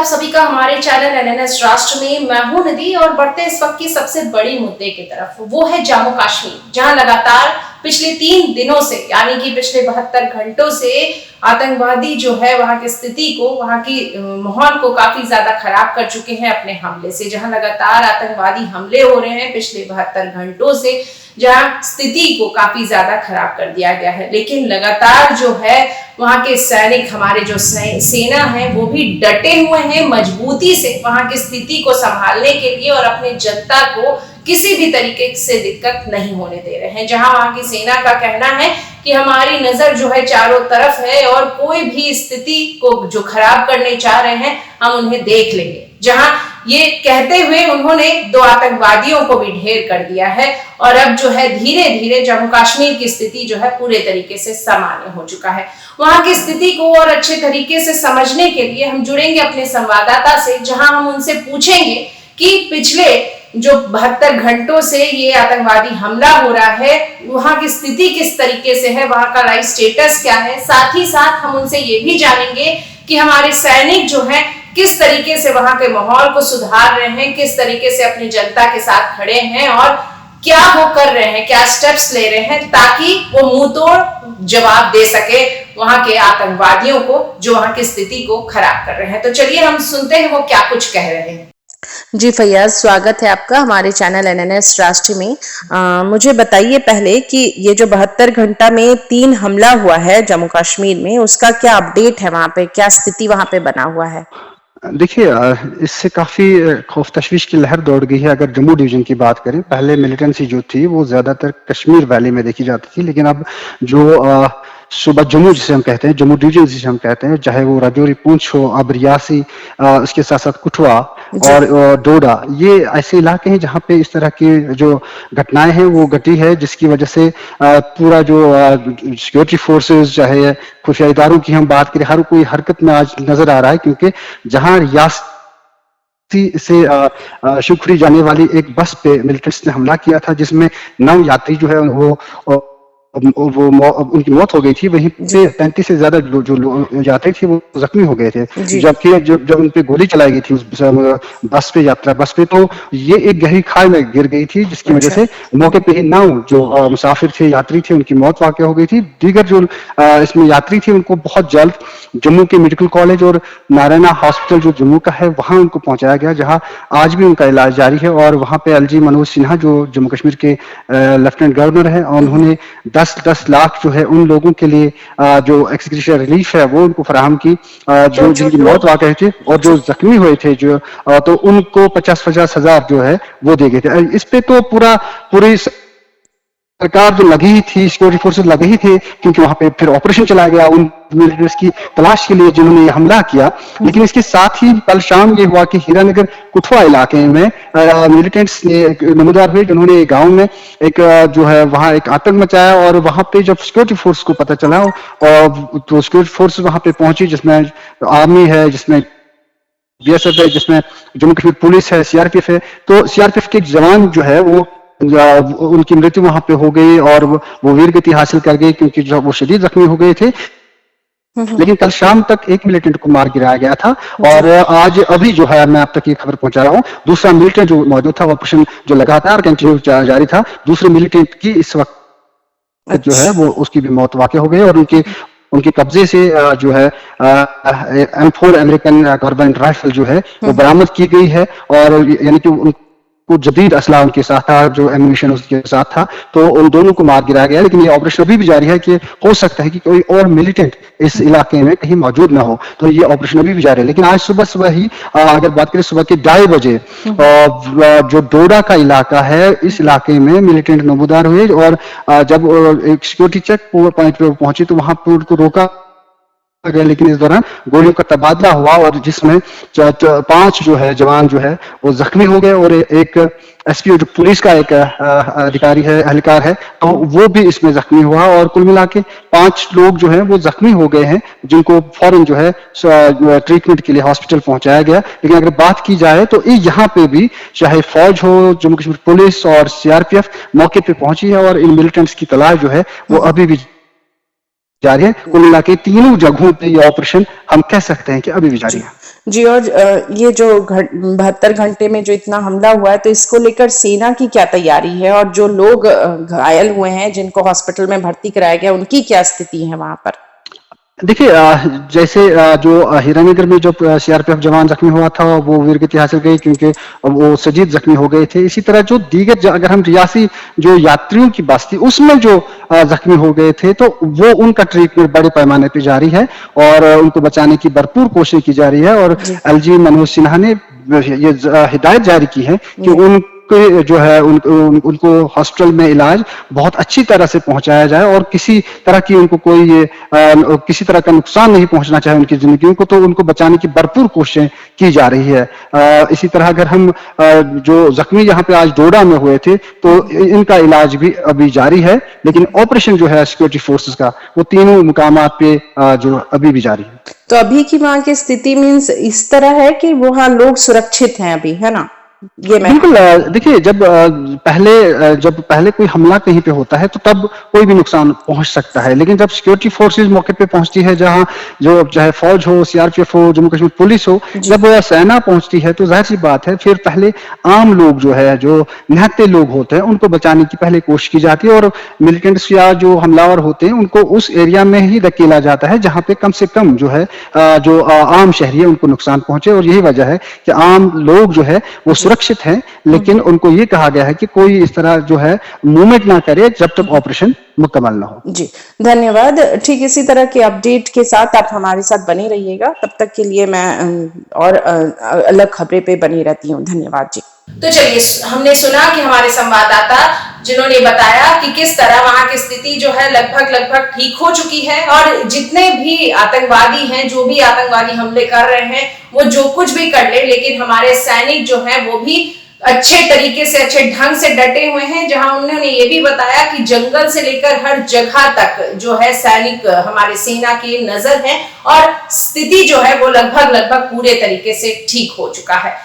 आप सभी का हमारे चैनल एनएनएस राष्ट्र में। मैं हूं निधि और बढ़ते इस वक्त की सबसे बड़ी मुद्दे की तरफ, वो है जम्मू कश्मीर, जहां लगातार पिछले 3 दिनों से यानी कि पिछले 72 घंटों से आतंकवादी जो है वहां की स्थिति को, वहां की माहौल को काफी ज्यादा खराब कर चुके हैं अपने हमले से। जहां लगातार आतंकवादी हमले हो रहे हैं पिछले 72 घंटों से, जहां स्थिति को काफी ज्यादा खराब कर दिया गया है। लेकिन लगातार जो है वहां के सैनिक, हमारे जो सेना है, वो भी डटे हुए हैं मजबूती से वहां की स्थिति को संभालने के लिए और अपने जनता को किसी भी तरीके से दिक्कत नहीं होने दे रहे हैं। जहां वहां की सेना का कहना है कि हमारी नजर जो है चारों तरफ है और कोई भी स्थिति को जो खराब करने चाह रहे हैं हम उन्हें देख लेंगे। जहां ये कहते हुए उन्होंने 2 आतंकवादियों को भी ढेर कर दिया है और अब जो है धीरे धीरे जम्मू कश्मीर की स्थिति जो है पूरे तरीके से सामान्य हो चुका है। वहां की स्थिति को और अच्छे तरीके से समझने के लिए हम जुड़ेंगे अपने संवाददाता से, जहां हम उनसे पूछेंगे कि पिछले जो 72 घंटों से ये आतंकवादी हमला हो रहा है, वहां की स्थिति किस तरीके से है, वहां का लाइव स्टेटस क्या है। साथ ही साथ हम उनसे ये भी जानेंगे कि हमारे सैनिक जो हैं किस तरीके से वहां के माहौल को सुधार रहे हैं, किस तरीके से अपनी जनता के साथ खड़े हैं और क्या वो कर रहे हैं, क्या स्टेप्स ले रहे हैं ताकि वो मुंह तोड़ जवाब दे सके वहां के आतंकवादियों को जो वहां की स्थिति को खराब कर रहे हैं। तो चलिए हम सुनते हैं वो क्या कुछ कह रहे हैं। जी फैयाज, स्वागत है आपका हमारे चैनल एनएनएस राष्ट्र में। मुझे बताइए पहले कि ये जो 72 घंटा में 3 हमला हुआ है जम्मू कश्मीर में, उसका क्या अपडेट है, वहां पे क्या स्थिति वहां पे बना हुआ है? देखिए, इससे काफ़ी खौफ तशवीश की लहर दौड़ गई है। अगर जम्मू डिवीजन की बात करें, पहले मिलिटेंसी जो थी वो ज़्यादातर कश्मीर वैली में देखी जाती थी, लेकिन अब जो सुबह जम्मू जिसे हम कहते हैं, जम्मू डिवीजन जिसे हम कहते हैं, चाहे वो राजौरी, पूंछ हो, अब रियासी, उसके साथ साथ कठुआ और डोडा, ये ऐसे इलाके हैं जहाँ पे इस तरह की जो घटनाएं हैं वो घटी है, जिसकी वजह से पूरा जो सिक्योरिटी फोर्सेस, चाहे खुफिया इदारों की हम बात करें, हर कोई हरकत में आज नजर आ रहा है। क्योंकि जहां रियासी से शिवखुरी जाने वाली एक बस पे मिलिटेंट्स ने हमला किया था, जिसमें 9 यात्री जो है वो उनकी मौत हो गई थी, वहीं पे 35 से ज्यादा जो यात्री थे वो जख्मी हो गए थे। जबकि जब उन पे गोली चलाई गई थी उस बस पे, यात्रा बस पे, तो ये एक गहरी खाई में गिर गई थी, जिसकी वजह से मौके पे ही 9 जो मुसाफिर थे, यात्री थे, उनकी मौत वाक़ हो गई थी। दीगर जो इसमें यात्री थे उनको बहुत जल्द जम्मू के मेडिकल कॉलेज और नारायणा हॉस्पिटल जो जम्मू का है वहां उनको पहुंचाया गया, जहां आज भी उनका इलाज जारी है। और वहां पे एलजी मनोज सिन्हा जो जम्मू कश्मीर के लेफ्टिनेंट गवर्नर है, उन्होंने 10 लाख जो है उन लोगों के लिए जो एक्सग्रेशिया रिलीफ है वो उनको फराहम की, जो जिनकी मौत वाक़ हुई थी, और जो जख्मी हुए थे जो तो उनको 50-50 हजार जो है वो दे गए थे। इस पे तो पूरी सरकार जो लगी ही थी, सिक्योरिटी फोर्सेस लगे ही थे, क्योंकि वहां पे फिर ऑपरेशन चलाया गया उन मिलिटेंट्स की तलाश के लिए जिन्होंने ये हमला किया। लेकिन इसके साथ ही कल शाम ये हुआ कि हीरानगर कठुआ इलाके में मिलिटेंट्स ने नमूदार हुए, जिन्होंने गांव में एक जो है वहां एक आतंक मचाया। और वहां पे जब सिक्योरिटी फोर्स को पता चला, और तो सिक्योरिटी फोर्स वहां पे पहुंची, जिसमें आर्मी है, जिसमें बीएसएफ है, जिसमें जम्मू कश्मीर पुलिस है, सीआरपीएफ है, तो सीआरपीएफ के जवान जो है वो उनकी मृत्यु वहां पे हो गई और वो वीर गति हासिल कर गई, क्योंकि जो वो शदीद जख्मी हो गए थे। लेकिन कल शाम तक एक मिलिटेंट को मार गिराया गया था, और आज अभी जो है मैं आप तक ये खबर पहुंचा रहा हूँ, दूसरा मिलिटेंट जो मौजूद था, ऑपरेशन जो लगातार कंटिन्यू जारी था, दूसरे मिलिटेंट की इस वक्त जो है वो उसकी भी मौत वाक़ हो गई, और उनके कब्जे से जो है M4 अमेरिकन कार्बाइन राइफल जो है वो बरामद की गई है। और यानी कि कुछ जदीद असला उनके साथ था, जो एम्यूनिशन उसके साथ था, तो उन दोनों को मार गिराया गया। लेकिन ये ऑपरेशन अभी भी जारी है कि हो सकता है कि कोई और मिलिटेंट इस इलाके में कहीं मौजूद ना हो, तो ये ऑपरेशन अभी भी जारी है। लेकिन आज सुबह ही अगर बात करें सुबह के 2:30 बजे जो डोडा का इलाका है, इस इलाके में मिलिटेंट नमूदार हुए, और जब एक सिक्योरिटी चेक पॉइंट पे पहुंचे तो वहां पर उनको रोका गया। लेकिन इस दौरान गोलियों का तबादला हुआ, और जिसमें 5 जो है जवान जो है वो जख्मी हो गए, और एक एसपी जो पुलिस का एक अधिकारी है, एहलकार है, तो वो भी इसमें जख्मी हुआ। और कुल मिला के 5 लोग जो है वो जख्मी हो गए हैं, जिनको फौरन जो है ट्रीटमेंट के लिए हॉस्पिटल पहुंचाया गया। लेकिन अगर बात की जाए तो यहाँ पे भी चाहे फौज हो, जम्मू कश्मीर पुलिस और सीआरपीएफ मौके पे पहुंची है, और इन मिलिटेंट्स की तलाश जो है वो अभी भी जारी है। कुल मिला के तीनों जगहों पे ये ऑपरेशन हम कह सकते हैं कि अभी भी जारी है। जी। और ये जो 72 घंटे में जो इतना हमला हुआ है, तो इसको लेकर सेना की क्या तैयारी है, और जो लोग घायल हुए हैं जिनको हॉस्पिटल में भर्ती कराया गया, उनकी क्या स्थिति है वहां पर? देखिए, जैसे जो हीरानगर में जो सीआरपीएफ जवान जख्मी हुआ था वो वीरगति हासिल गई क्योंकि वो शदीद जख्मी हो गए थे। इसी तरह जो दीगर अगर हम रियासी जो यात्रियों की बस थी उसमें जो जख्मी हो गए थे तो वो उनका ट्रीटमेंट बड़े पैमाने पे जारी है और उनको बचाने की भरपूर कोशिश की जा रही है। और एलजी मनोज सिन्हा ने ये हिदायत जारी की है कि उन जो है उनको हॉस्पिटल में इलाज बहुत अच्छी तरह से पहुंचाया जाए और किसी तरह की उनको कोई किसी तरह का नुकसान नहीं पहुंचना चाहिए उनकी जिंदगी को, तो उनको बचाने की भरपूर कोशिशें की जा रही है। इसी तरह अगर हम जो जख्मी यहाँ पे आज डोडा में हुए थे तो इनका इलाज भी अभी जारी है, लेकिन ऑपरेशन जो है सिक्योरिटी फोर्सेस का वो तीनों मुकामात पे जो अभी भी जारी है। तो अभी की वहां की स्थिति मीन्स इस तरह है कि वहां लोग सुरक्षित हैं अभी, है ना? ये मैं बिल्कुल, देखिए जब पहले कोई हमला कहीं पे होता है तो तब कोई भी नुकसान पहुंच सकता है, लेकिन जब सिक्योरिटी फोर्सेस मौके पे पहुंचती है, जहां जो चाहे फौज हो, सीआरपीएफ हो, जम्मू कश्मीर पुलिस हो, जब सेना पहुंचती है तो जाहिर सी बात है फिर पहले आम लोग जो है, जो निहत्थे लोग होते हैं, उनको बचाने की पहले कोशिश की जाती है और मिलिटेंट्स या जो हमलावर होते हैं उनको उस एरिया में ही धकेला जाता है जहां पे कम से कम जो है जो आम शहरी है उनको नुकसान पहुंचे। और यही वजह है कि आम लोग जो है वो सुरक्षित हैं, लेकिन उनको ये कहा गया है कि कोई इस तरह जो है मूवमेंट ना करे जब तक ऑपरेशन मुकम्मल ना हो। जी, धन्यवाद। ठीक इसी तरह के अपडेट के साथ आप हमारे साथ बने रहिएगा। तब तक के लिए मैं और अलग खबरें पे बनी रहती हूँ। धन्यवाद जी। तो चलिए, हमने सुना कि हमारे संवाददाता जिन्होंने बताया कि किस तरह वहां की स्थिति जो है लगभग ठीक हो चुकी है और जितने भी आतंकवादी हैं, जो भी आतंकवादी हमले कर रहे हैं, वो जो कुछ भी कर ले, लेकिन हमारे सैनिक जो हैं वो भी अच्छे तरीके से, अच्छे ढंग से डटे हुए हैं। जहां उन्होंने ये भी बताया कि जंगल से लेकर हर जगह तक जो है सैनिक हमारे सेना की नजर है और स्थिति जो है वो लगभग पूरे तरीके से ठीक हो चुका है।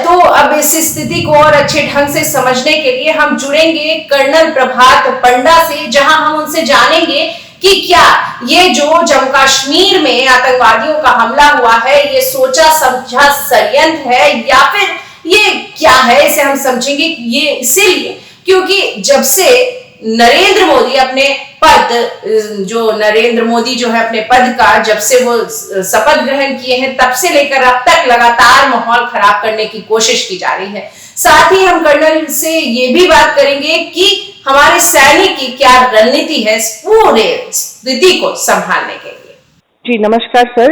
तो अब इस स्थिति को और अच्छे ढंग से समझने के लिए हम जुड़ेंगे कर्नल प्रभात पंडा से, जहां हम उनसे जानेंगे कि क्या ये जो जम्मू कश्मीर में आतंकवादियों का हमला हुआ है ये सोचा समझा षड्यंत्र है या फिर ये क्या है। इसे हम समझेंगे ये इसीलिए क्योंकि जब से नरेंद्र मोदी अपने पद का जब से वो शपथ ग्रहण किए हैं तब से लेकर अब तक लगातार माहौल खराब करने की कोशिश की जा रही है। साथ ही हम कर्नल से ये भी बात करेंगे कि हमारे सैनिक की क्या रणनीति है इस पूरे स्थिति को संभालने के लिए। जी नमस्कार सर।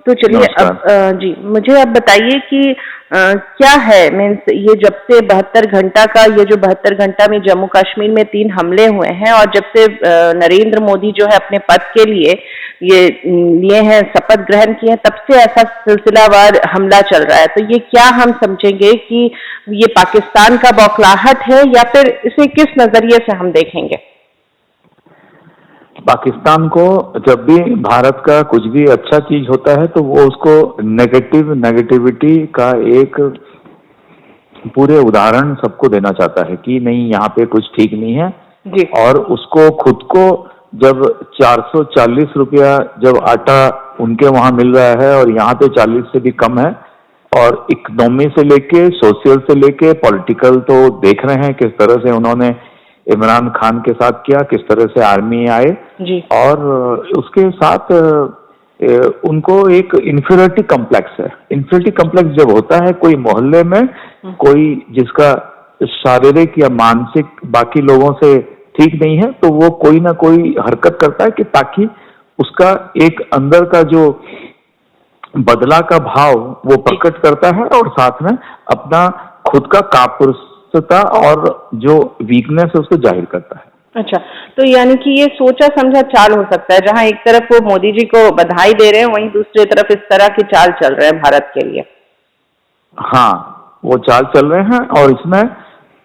तो चलिए अब जी मुझे अब बताइए कि क्या है मीन्स ये जब से 72 घंटा का ये जो 72 घंटा में जम्मू कश्मीर में 3 हमले हुए हैं और जब से नरेंद्र मोदी जो है अपने पद के लिए ये लिए हैं, शपथ ग्रहण किए हैं, तब से ऐसा सिलसिलावार हमला चल रहा है। तो ये क्या हम समझेंगे कि ये पाकिस्तान का बौखलाहट है या फिर इसे किस नजरिए से हम देखेंगे? पाकिस्तान को जब भी भारत का कुछ भी अच्छा चीज होता है तो वो उसको नेगेटिविटी का एक पूरे उदाहरण सबको देना चाहता है कि नहीं यहाँ पे कुछ ठीक नहीं है जी। और उसको खुद को जब 440 रुपया जब आटा उनके वहां मिल रहा है और यहाँ पे 40 से भी कम है और इकोनॉमी से लेके सोशल से लेके पॉलिटिकल तो देख रहे हैं किस तरह से उन्होंने इमरान खान के साथ किया, किस तरह से आर्मी आए जी। और उसके साथ उनको एक इन्फीरियरिटी कॉम्प्लेक्स है। इन्फीरियरिटी कॉम्प्लेक्स जब होता है कोई मोहल्ले में कोई जिसका शारीरिक या मानसिक बाकी लोगों से ठीक नहीं है तो वो कोई ना कोई हरकत करता है कि ताकि उसका एक अंदर का जो बदला का भाव वो प्रकट करता है और साथ में अपना खुद का कापुरुषता और जो वीकनेस है उसको जाहिर करता है। अच्छा, तो यानी कि ये सोचा समझा चाल हो सकता है, जहां एक तरफ वो मोदी जी को बधाई दे रहे हैं वहीं दूसरी तरफ इस तरह की चाल चल रहे हैं भारत के लिए। हाँ, वो चाल चल रहे हैं और इसमें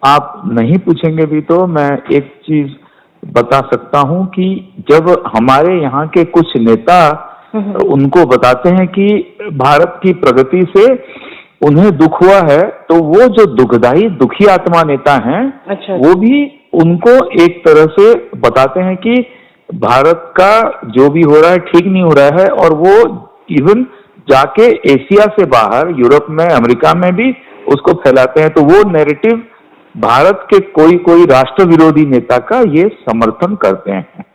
आप नहीं पूछेंगे भी तो मैं एक चीज बता सकता हूं कि जब हमारे यहाँ के कुछ नेता उनको बताते हैं कि भारत की प्रगति से उन्हें दुख हुआ है तो वो जो दुखी आत्मा नेता हैं अच्छा। वो भी उनको एक तरह से बताते हैं कि भारत का जो भी हो रहा है ठीक नहीं हो रहा है और वो इवन जाके एशिया से बाहर, यूरोप में, अमेरिका में भी उसको फैलाते हैं। तो वो नैरेटिव भारत के कोई राष्ट्र विरोधी नेता का ये समर्थन करते हैं।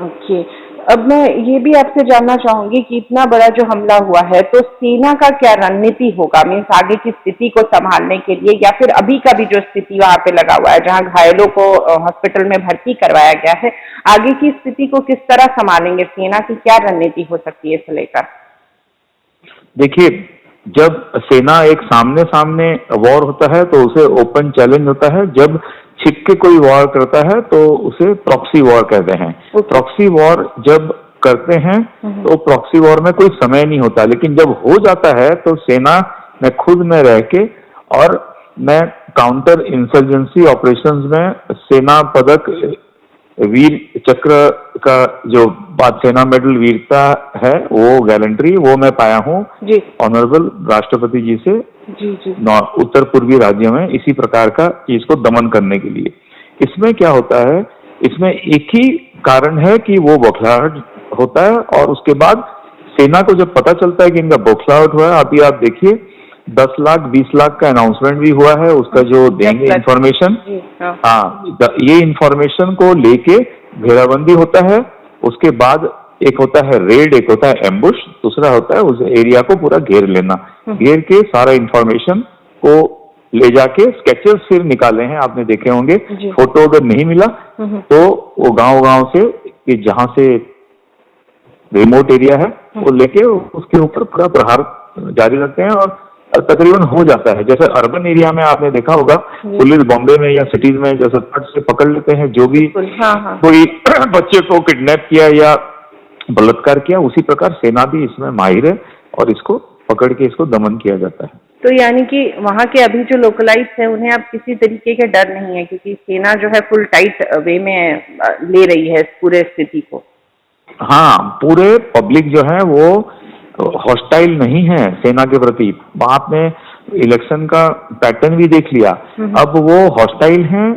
ओके, अब मैं ये भी आपसे जानना चाहूंगी कि इतना बड़ा जो हमला हुआ है तो सेना का क्या रणनीति होगा, मीन्स आगे की स्थिति को संभालने के लिए, या फिर अभी का भी जो स्थिति वहां पे लगा हुआ है जहां घायलों को हॉस्पिटल में भर्ती करवाया गया है, आगे की स्थिति को किस तरह संभालेंगे, सेना की क्या रणनीति हो सकती है इसे लेकर? देखिए, जब सेना एक सामने सामने वॉर होता है तो उसे ओपन चैलेंज होता है। जब छिप के कोई वॉर करता है तो उसे प्रॉक्सी वॉर कहते हैं। प्रॉक्सी वॉर जब करते हैं तो प्रॉक्सी वॉर में कोई समय नहीं होता, लेकिन जब हो जाता है तो सेना में खुद में रह के, और मैं काउंटर इंसर्जेंसी ऑपरेशंस में सेना पदक, वीर चक्र का जो बात, सेना मेडल वीरता है, वो गैलेंट्री वो मैं पाया हूँ ऑनरेबल राष्ट्रपति जी से उत्तर पूर्वी राज्यों में इसी प्रकार का चीज को दमन करने के लिए। इसमें क्या होता है, इसमें एक ही कारण है कि वो बौखलाहट होता है, और उसके बाद सेना को जब पता चलता है कि इनका बौखलाहट हुआ है, अभी आप देखिए 10 लाख 20 लाख का अनाउंसमेंट भी हुआ है, उसका जो देंगे इंफॉर्मेशन, हाँ, ये इंफॉर्मेशन को लेके घेराबंदी होता है। उसके बाद एक होता है रेड, एक होता है एम्बुश, दूसरा होता है उस एरिया को पूरा घेर लेना। घेर के सारा इंफॉर्मेशन को ले जाके स्केचेस फिर निकाले हैं, आपने देखे होंगे। फोटो अगर नहीं मिला तो वो गांव से, कि जहां से रिमोट एरिया है, वो लेके उसके ऊपर पूरा प्रहार जारी रखते हैं और तकरीबन हो जाता है। जैसे अर्बन एरिया में आपने देखा होगा, पुलिस बॉम्बे में या सिटीज में जैसे फट से पकड़ लेते हैं जो भी कोई बच्चे को किडनैप किया या बलात्कार किया, उसी प्रकार सेना भी इसमें माहिर है और इसको पकड़ के इसको दमन किया जाता है। तो यानी कि वहाँ के अभी जो लोकलाइट्स है उन्हें अब किसी तरीके का डर नहीं है, क्योंकि सेना जो है फुल टाइट वे में ले रही है इस पूरे स्थिति को। हाँ, पूरे पब्लिक जो है वो हॉस्टाइल नहीं है सेना के प्रति। आपने इलेक्शन का पैटर्न भी देख लिया, अब वो हॉस्टाइल हैं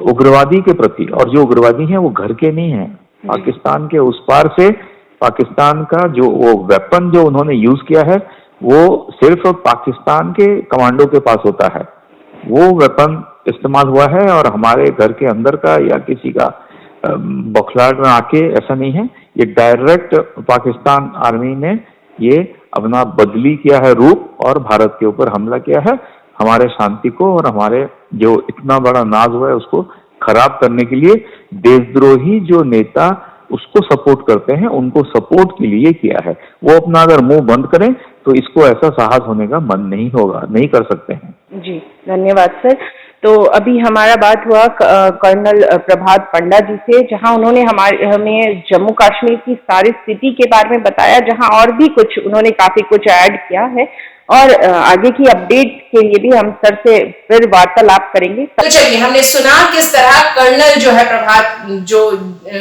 उग्रवादी के प्रति, और जो उग्रवादी हैं वो घर के नहीं है, पाकिस्तान के उस पार से। पाकिस्तान का जो वो वेपन जो उन्होंने यूज किया है वो सिर्फ पाकिस्तान के कमांडो के पास होता है, वो वेपन इस्तेमाल हुआ है, और हमारे घर के अंदर का या किसी का बौखलाहट में आके ऐसा नहीं है। ये डायरेक्ट पाकिस्तान आर्मी ने ये अपना बदली किया है रूप, और भारत के ऊपर हमला किया है, हमारे शांति को और हमारे जो इतना बड़ा नाज हुआ है उसको खराब करने के लिए। देशद्रोही जो नेता उसको सपोर्ट करते हैं, उनको सपोर्ट के लिए किया है। वो अपना अगर मुंह बंद करें तो इसको ऐसा साहस होने का मन नहीं होगा, नहीं कर सकते हैं। जी धन्यवाद सर। तो अभी हमारा बात हुआ कर्नल प्रभात पंडा जी से, जहां उन्होंने हमें जम्मू कश्मीर की सारी स्थिति के बारे में बताया, जहां और भी कुछ उन्होंने काफी कुछ ऐड किया है, और आगे की अपडेट के लिए भी हम सर से फिर वार्तालाप करेंगे। तो चलिए, हमने सुना किस तरह कर्नल जो है प्रभात जो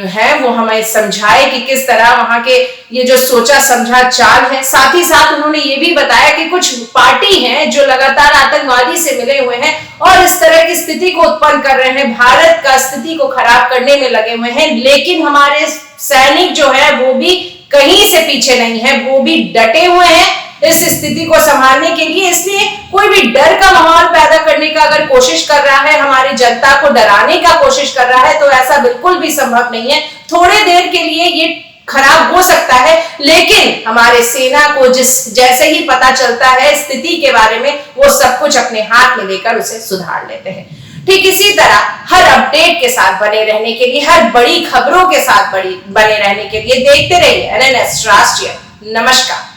है वो हमें समझाए कि किस तरह वहां के ये जो सोचा समझा चाल है। साथ ही साथ उन्होंने ये भी बताया कि कुछ पार्टी हैं जो लगातार आतंकवादी से मिले हुए हैं और इस तरह की स्थिति को उत्पन्न कर रहे हैं, भारत का स्थिति को खराब करने में लगे हुए हैं। लेकिन हमारे सैनिक जो है वो भी कहीं से पीछे नहीं है, वो भी डटे हुए हैं इस स्थिति को संभालने के लिए। इसलिए कोई भी डर का माहौल पैदा करने का अगर कोशिश कर रहा है, हमारी जनता को डराने का कोशिश कर रहा है, तो ऐसा बिल्कुल भी संभव नहीं है। थोड़े देर के लिए ये खराब हो सकता है, लेकिन हमारे सेना को जैसे ही पता चलता है स्थिति के बारे में, वो सब कुछ अपने हाथ में लेकर उसे सुधार लेते हैं। ठीक इसी तरह हर अपडेट के साथ बने रहने के लिए, हर बड़ी खबरों के साथ बने रहने के लिए देखते रहिए NNS राष्ट्रीय। नमस्कार।